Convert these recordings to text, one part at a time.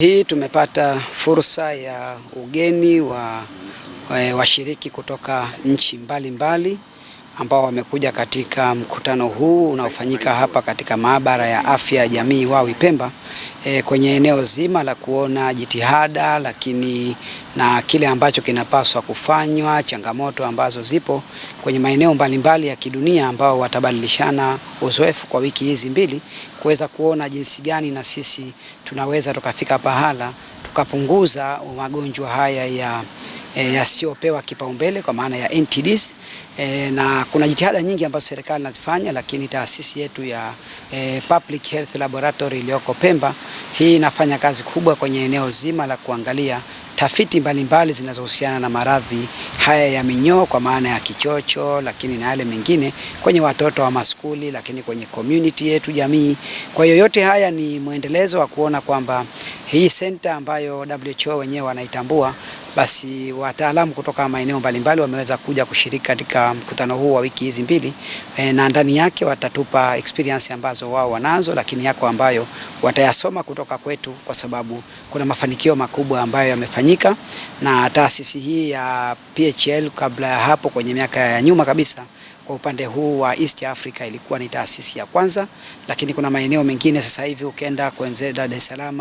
Hii tumepata fursa ya ugeni wa washiriki kutoka nchi mbalimbali ambao wamekuja katika mkutano huu unaofanyika hapa katika maabara ya afya ya jamii Wawi Pemba, kwenye eneo zima la kuona jitihada lakini na kile ambacho kinapaswa kufanywa, changamoto ambazo zipo kwenye maeneo mbalimbali ya kidunia, ambao watabadilishana uzoefu kwa wiki hizi mbili kuweza kuona jinsi gani na sisi tunaweza tukafika pahala tukapunguza magonjwa haya yasiyopewa kipaumbele kwa maana ya NTDs. Na kuna jitihada nyingi ambazo serikali inazifanya, lakini taasisi yetu ya Public Health Laboratory iliyoko Pemba hii inafanya kazi kubwa kwenye eneo zima la kuangalia tafiti mbalimbali zinazohusiana na maradhi haya ya minyoo kwa maana ya kichocho, lakini na yale mengine kwenye watoto wa maskuli, lakini kwenye community yetu jamii. Kwa hiyo yote haya ni muendelezo wa kuona kwamba hii center ambayo WHO wenyewe wanaitambua, basi wataalamu kutoka maeneo mbalimbali wameweza kuja kushiriki katika mkutano huu wa wiki hizi mbili, na ndani yake watatupa experience ambazo wao wanazo, lakini yako ambayo watayasoma kutoka kwetu, kwa sababu kuna mafanikio makubwa ambayo yamefanyika na taasisi hii ya PHL. Kabla ya hapo, kwenye miaka ya nyuma kabisa, kwa upande huu wa East Africa ilikuwa ni taasisi ya kwanza, lakini kuna maeneo mengine sasa hivi ukienda kwenye Dar es Salaam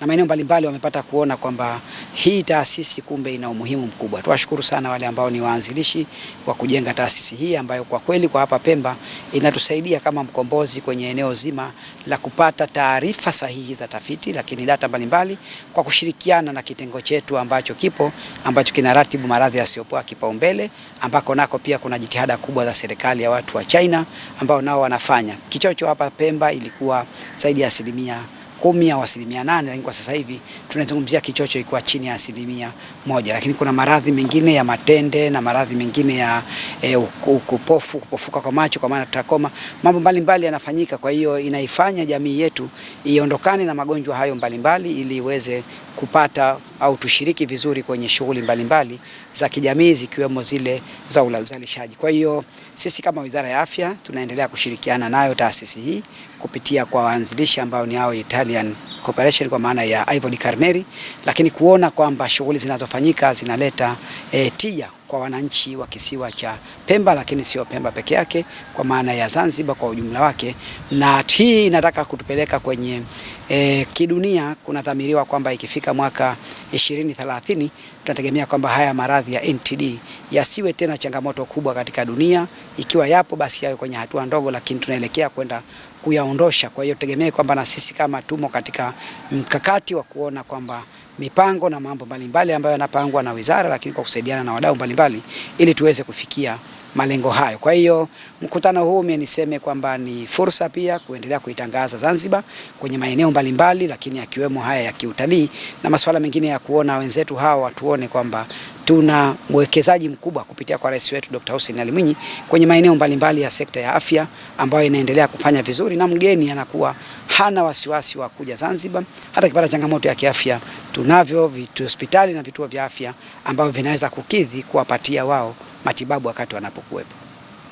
na maeneo mbalimbali wamepata kuona kwamba hii taasisi kumbe ina umuhimu mkubwa. Tuwashukuru sana wale ambao ni waanzilishi wa kujenga taasisi hii ambayo kwa kweli kwa hapa Pemba inatusaidia kama mkombozi kwenye eneo zima la kupata taarifa sahihi za tafiti, lakini data mbalimbali, kwa kushirikiana na kitengo chetu ambacho kinaratibu maradhi yasiyopewa kipaumbele, ambako nako pia kuna jitihada kubwa za serikali ya watu wa China ambao nao wanafanya. Kichocho hapa Pemba ilikuwa zaidi ya 10% au 8%, lakini kwa sasa hivi tunazungumzia kichocho ikuwa chini ya 1%. Lakini kuna maradhi mengine ya matende na maradhi mengine ya kupofuka kwa macho kwa maana trakoma, mambo mbalimbali yanafanyika. Kwa hiyo inaifanya jamii yetu iondokane na magonjwa hayo mbalimbali ili iweze kupata au tushiriki vizuri kwenye shughuli mbalimbali za kijamii zikiwemo zile za uzalishaji. Kwa hiyo sisi kama Wizara ya Afya tunaendelea kushirikiana nayo taasisi hii kupitia kwa waanzilishi ambao ni hao Italian Cooperation kwa maana ya Ivo di Carneri, lakini kuona kwamba shughuli zinazofanyika zinaleta tija kwa wananchi wa kisiwa cha Pemba, lakini sio Pemba peke yake, kwa maana ya Zanzibar kwa ujumla wake. Na hii inataka kutupeleka kwenye kidunia. Kunadhamiriwa kwamba ikifika mwaka 2030 tunategemea kwamba haya maradhi ya NTD yasiwe tena changamoto kubwa katika dunia. Ikiwa yapo, basi yawe kwenye hatua ndogo, lakini tunaelekea kwenda kuyaondosha. Kwa hiyo tegemee kwamba na sisi kama tumo katika mkakati wa kuona kwamba mipango na mambo mbalimbali ambayo yanapangwa na wizara, lakini kwa kusaidiana na wadau mbalimbali ili tuweze kufikia malengo hayo. Kwa hiyo mkutano huu mimi niseme kwamba ni fursa pia kuendelea kuitangaza Zanzibar kwenye maeneo mbalimbali, lakini akiwemo haya ya kiutalii na masuala mengine ya kuona wenzetu hawa watuone kwamba tuna uwekezaji mkubwa kupitia kwa rais wetu Dr. Hussein Ali Mwinyi kwenye maeneo mbalimbali ya sekta ya afya ambayo inaendelea kufanya vizuri, na mgeni anakuwa hana wasiwasi wa kuja Zanzibar. Hata kipata changamoto ya kiafya, tunavyo hospitali na vituo vya afya ambavyo vinaweza kukidhi kuwapatia wao matibabu wakati wanapokuwepo.